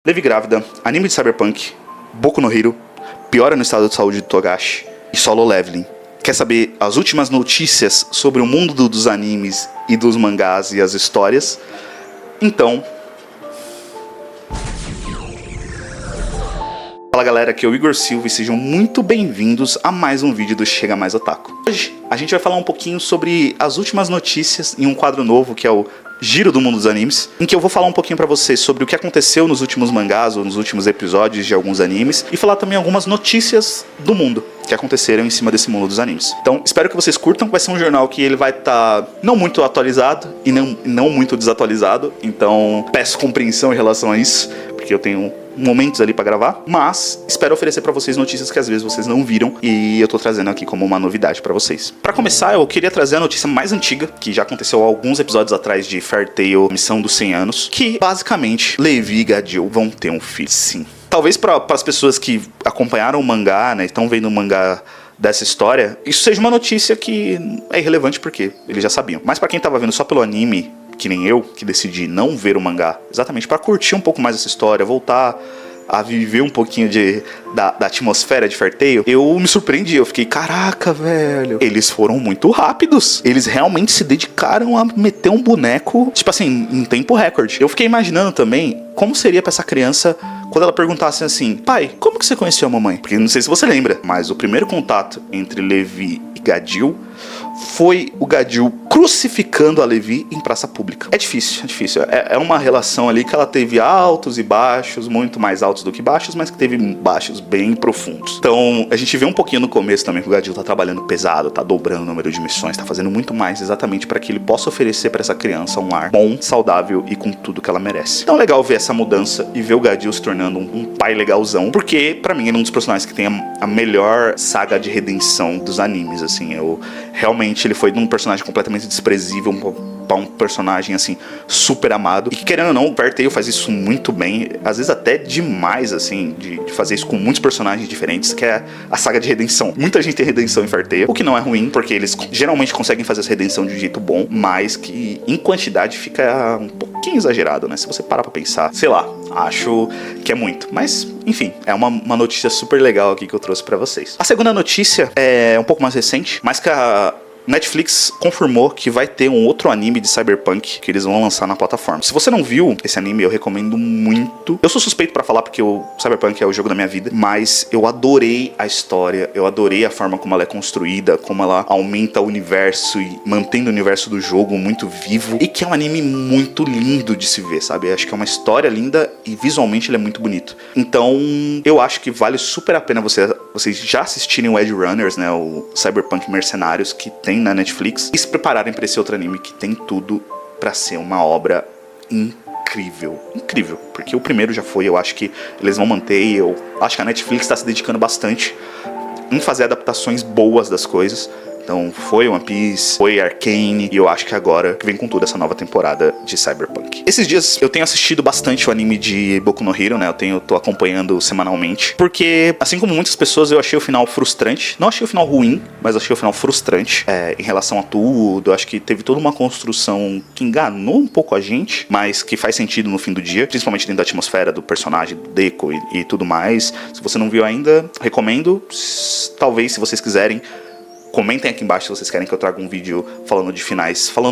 Levi grávida, anime de cyberpunk, Boku no Hero, piora no estado de saúde de Togashi e Solo Leveling. Quer saber as últimas notícias sobre o mundo dos animes e dos mangás e as histórias? Então... Fala galera, aqui é o Igor Silva e sejam muito bem-vindos a mais um vídeo do Chega Mais Otaku. Hoje a gente vai falar um pouquinho sobre as últimas notícias em um quadro novo que é o Giro do Mundo dos Animes, em que eu vou falar um pouquinho pra vocês sobre o que aconteceu nos últimos mangás ou nos últimos episódios de alguns animes e falar também algumas notícias do mundo que aconteceram em cima desse mundo dos animes. Então, espero que vocês curtam. Vai ser um jornal que ele vai estar não muito atualizado e não muito desatualizado, então peço compreensão em relação a isso, porque eu tenho momentos ali pra gravar, mas espero oferecer pra vocês notícias que às vezes vocês não viram e eu tô trazendo aqui como uma novidade pra vocês. Pra começar, eu queria trazer a notícia mais antiga, que já aconteceu há alguns episódios atrás de Fairy Tail, Missão dos 100 Anos, que basicamente Levi e Gadil vão ter um filho, sim. Talvez para as pessoas que acompanharam o mangá, né, estão vendo o mangá dessa história, isso seja uma notícia que é irrelevante porque eles já sabiam. Mas pra quem tava vendo só pelo anime, que nem eu, que decidi não ver o mangá, exatamente para curtir um pouco mais essa história, voltar a viver um pouquinho da atmosfera de Fairy Tail, eu me surpreendi, eu fiquei, caraca, velho, eles foram muito rápidos, eles realmente se dedicaram a meter um boneco, tipo assim, em tempo recorde. Eu fiquei imaginando também como seria pra essa criança quando ela perguntasse assim, pai, como que você conheceu a mamãe? Porque não sei se você lembra, mas o primeiro contato entre Levi e Gadil foi o Gadil crucificando a Levi em praça pública. É difícil, é difícil. É uma relação ali que ela teve altos e baixos, muito mais altos do que baixos, mas que teve baixos bem profundos. Então, a gente vê um pouquinho no começo também que o Gadil tá trabalhando pesado, tá dobrando o número de missões, tá fazendo muito mais exatamente para que ele possa oferecer para essa criança um lar bom, saudável e com tudo que ela merece. Então é legal ver essa mudança e ver o Gadil se tornando um pai legalzão, porque pra mim ele é um dos personagens que tem a melhor saga de redenção dos animes, assim. Realmente ele foi de um personagem completamente desprezível pra um personagem assim super amado, e que querendo ou não, o Fairy Tail faz isso muito bem, às vezes até demais, assim, de fazer isso com muitos personagens diferentes, que é a saga de redenção. Muita gente tem redenção em Fairy Tail, o que não é ruim, porque eles geralmente conseguem fazer essa redenção de um jeito bom, mas que em quantidade fica um pouquinho exagerado, né? Se você parar pra pensar, sei lá, acho que é muito, mas enfim, é uma notícia super legal aqui que eu trouxe pra vocês. A segunda notícia é um pouco mais recente, mas que a Netflix confirmou que vai ter um outro anime de cyberpunk que eles vão lançar na plataforma. Se você não viu esse anime, eu recomendo muito. Eu sou suspeito pra falar porque o cyberpunk é o jogo da minha vida, mas eu adorei a história, eu adorei a forma como ela é construída, como ela aumenta o universo e mantendo o universo do jogo muito vivo, e que é um anime muito lindo de se ver, sabe? Eu acho que é uma história linda e visualmente ele é muito bonito. Então, eu acho que vale super a pena vocês já assistirem o Edge Runners, né, o Cyberpunk Mercenários, que tem na Netflix, e se prepararem para esse outro anime que tem tudo para ser uma obra incrível, incrível, porque o primeiro já foi, eu acho que eles vão manter, e eu acho que a Netflix está se dedicando bastante em fazer adaptações boas das coisas. Então foi One Piece, foi Arcane, e eu acho que agora que vem com tudo essa nova temporada de Cyberpunk. Esses dias eu tenho assistido bastante o anime de Boku no Hero, né? Eu tô acompanhando semanalmente, porque assim como muitas pessoas eu achei o final frustrante. Não achei o final ruim, mas achei o final frustrante em relação a tudo. Eu acho que teve toda uma construção que enganou um pouco a gente, mas que faz sentido no fim do dia, principalmente dentro da atmosfera do personagem, do Deco e tudo mais. Se você não viu ainda, recomendo. Talvez, se vocês quiserem, comentem aqui embaixo se vocês querem que eu traga um vídeo falando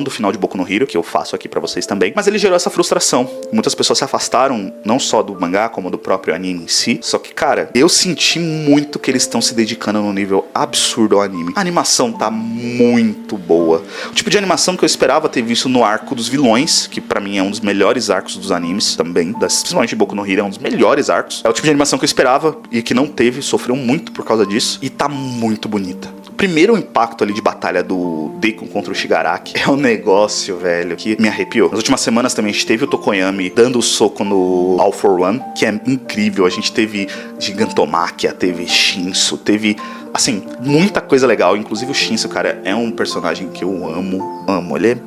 do final de Boku no Hero, que eu faço aqui pra vocês também. Mas ele gerou essa frustração. Muitas pessoas se afastaram, não só do mangá, como do próprio anime em si. Só que, cara, eu senti muito que eles estão se dedicando num nível absurdo ao anime. A animação tá muito boa. O tipo de animação que eu esperava ter visto no arco dos vilões, que pra mim é um dos melhores arcos dos animes também, principalmente Boku no Hero, é um dos melhores arcos. É o tipo de animação que eu esperava e que não teve, sofreu muito por causa disso. E tá muito bonita. Primeiro impacto ali de batalha do Deku contra o Shigaraki é um negócio, velho, que me arrepiou. Nas últimas semanas também a gente teve o Tokoyami dando o soco no All for One, que é incrível. A gente teve Gigantomachia, teve Shinso, teve, assim, muita coisa legal. Inclusive o Shinso, cara, é um personagem que eu amo. Ele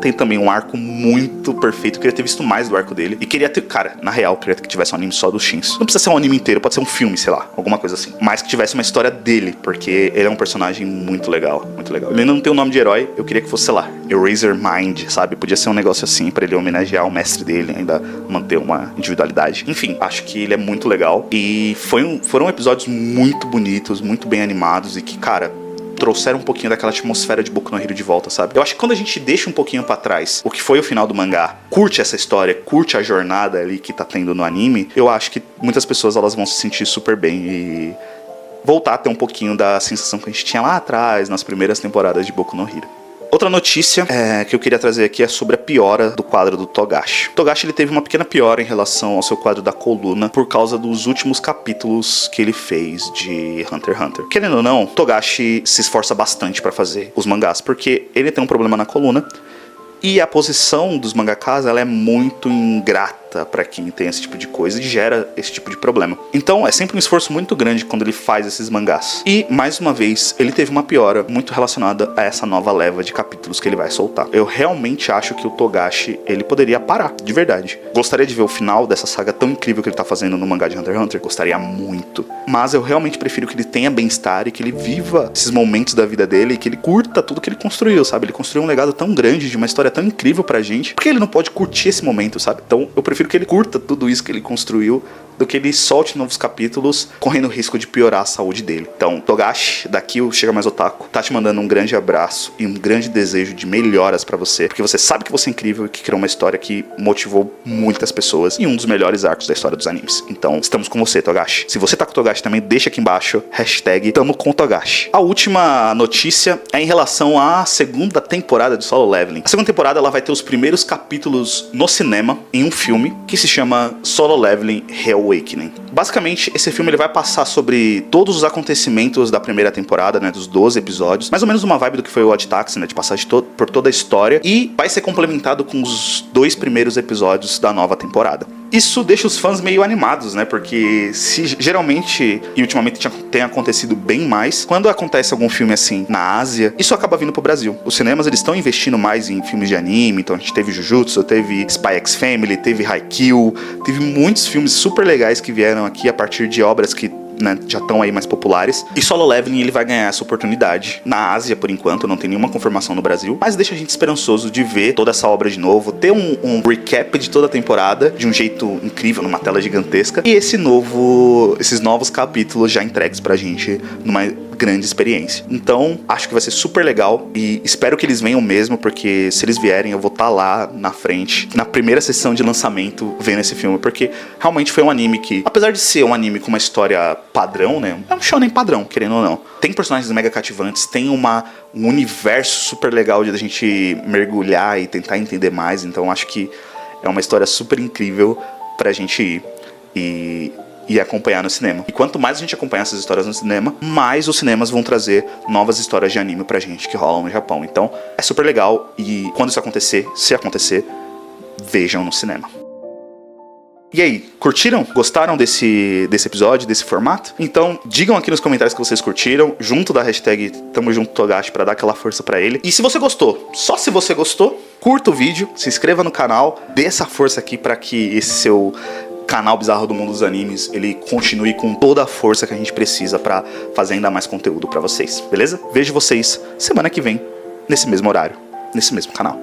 tem também um arco muito perfeito. Eu queria ter visto mais do arco dele. E queria ter, cara, na real, queria que tivesse um anime só do Shinso. Não precisa ser um anime inteiro, pode ser um filme, sei lá, alguma coisa assim. Mas que tivesse uma história dele, porque ele é um personagem muito legal, muito legal. Ele não tem o nome de herói, eu queria que fosse, sei lá, Eraser Mind, sabe? Podia ser um negócio assim pra ele homenagear o mestre dele, ainda manter uma individualidade. Enfim, acho que ele é muito legal. E foram episódios muito bonitos, muito bem animados e que, cara, trouxeram um pouquinho daquela atmosfera de Boku no Hero de volta, sabe? Eu acho que quando a gente deixa um pouquinho pra trás o que foi o final do mangá, curte essa história, curte a jornada ali que tá tendo no anime, eu acho que muitas pessoas elas vão se sentir super bem e voltar a ter um pouquinho da sensação que a gente tinha lá atrás, nas primeiras temporadas de Boku no Hero. Outra notícia que eu queria trazer aqui é sobre a piora do quadro do Togashi. O Togashi ele teve uma pequena piora em relação ao seu quadro da coluna por causa dos últimos capítulos que ele fez de Hunter x Hunter. Querendo ou não, Togashi se esforça bastante para fazer os mangás, porque ele tem um problema na coluna e a posição dos mangakas ela é muito ingrata para quem tem esse tipo de coisa e gera esse tipo de problema. Então é sempre um esforço muito grande quando ele faz esses mangás. E, mais uma vez, ele teve uma piora muito relacionada a essa nova leva de capítulos que ele vai soltar. Eu realmente acho que o Togashi, ele poderia parar, de verdade. Gostaria de ver o final dessa saga tão incrível que ele tá fazendo no mangá de Hunter x Hunter? Gostaria muito. Mas eu realmente prefiro que ele tenha bem-estar e que ele viva esses momentos da vida dele e que ele curta tudo que ele construiu, sabe? Ele construiu um legado tão grande, de uma história tão incrível pra gente. Por que ele não pode curtir esse momento, sabe? Então eu prefiro que ele curta tudo isso que ele construiu do que ele solte novos capítulos correndo o risco de piorar a saúde dele. Então, Togashi, daqui o Chega Mais Otaku tá te mandando um grande abraço e um grande desejo de melhoras pra você, porque você sabe que você é incrível e que criou uma história que motivou muitas pessoas e um dos melhores arcos da história dos animes. Então, estamos com você, Togashi. Se você tá com o Togashi também, deixa aqui embaixo, hashtag tamo com Togashi. A última notícia é em relação à segunda temporada de Solo Leveling. A segunda temporada ela vai ter os primeiros capítulos no cinema, em um filme, que se chama Solo Leveling Reawakening. Basicamente, esse filme ele vai passar sobre todos os acontecimentos da primeira temporada, né, dos 12 episódios, mais ou menos uma vibe do que foi o Odd Taxi, né, de passar por toda a história, e vai ser complementado com os 2 primeiros episódios da nova temporada. Isso deixa os fãs meio animados, né, porque se geralmente, e ultimamente tem acontecido bem mais, quando acontece algum filme assim na Ásia, isso acaba vindo pro Brasil. Os cinemas eles estão investindo mais em filmes de anime, então a gente teve Jujutsu, teve Spy X Family, teve Haikyuu, teve muitos filmes super legais que vieram aqui a partir de obras que, né, já estão aí mais populares. E Solo Leveling ele vai ganhar essa oportunidade na Ásia por enquanto, não tem nenhuma confirmação no Brasil, mas deixa a gente esperançoso de ver toda essa obra de novo, ter um recap de toda a temporada de um jeito incrível, numa tela gigantesca, e esses novos capítulos já entregues pra gente numa grande experiência. Então, acho que vai ser super legal e espero que eles venham mesmo, porque se eles vierem eu vou estar lá na frente, na primeira sessão de lançamento, vendo esse filme, porque realmente foi um anime que, apesar de ser um anime com uma história padrão, né, é um shonen padrão, querendo ou não, tem personagens mega cativantes, tem um universo super legal de a gente mergulhar e tentar entender mais, então acho que é uma história super incrível pra gente ir e acompanhar no cinema. E quanto mais a gente acompanhar essas histórias no cinema, mais os cinemas vão trazer novas histórias de anime pra gente que rolam no Japão. Então é super legal e quando isso acontecer, se acontecer, vejam no cinema. E aí, curtiram? Gostaram desse episódio, desse formato? Então, digam aqui nos comentários que vocês curtiram, junto da hashtag Tamo Junto Togashi pra dar aquela força pra ele. E se você gostou, só se você gostou, curta o vídeo, se inscreva no canal, dê essa força aqui pra que esse seu canal bizarro do mundo dos animes, ele continue com toda a força que a gente precisa pra fazer ainda mais conteúdo pra vocês, beleza? Vejo vocês semana que vem, nesse mesmo horário, nesse mesmo canal.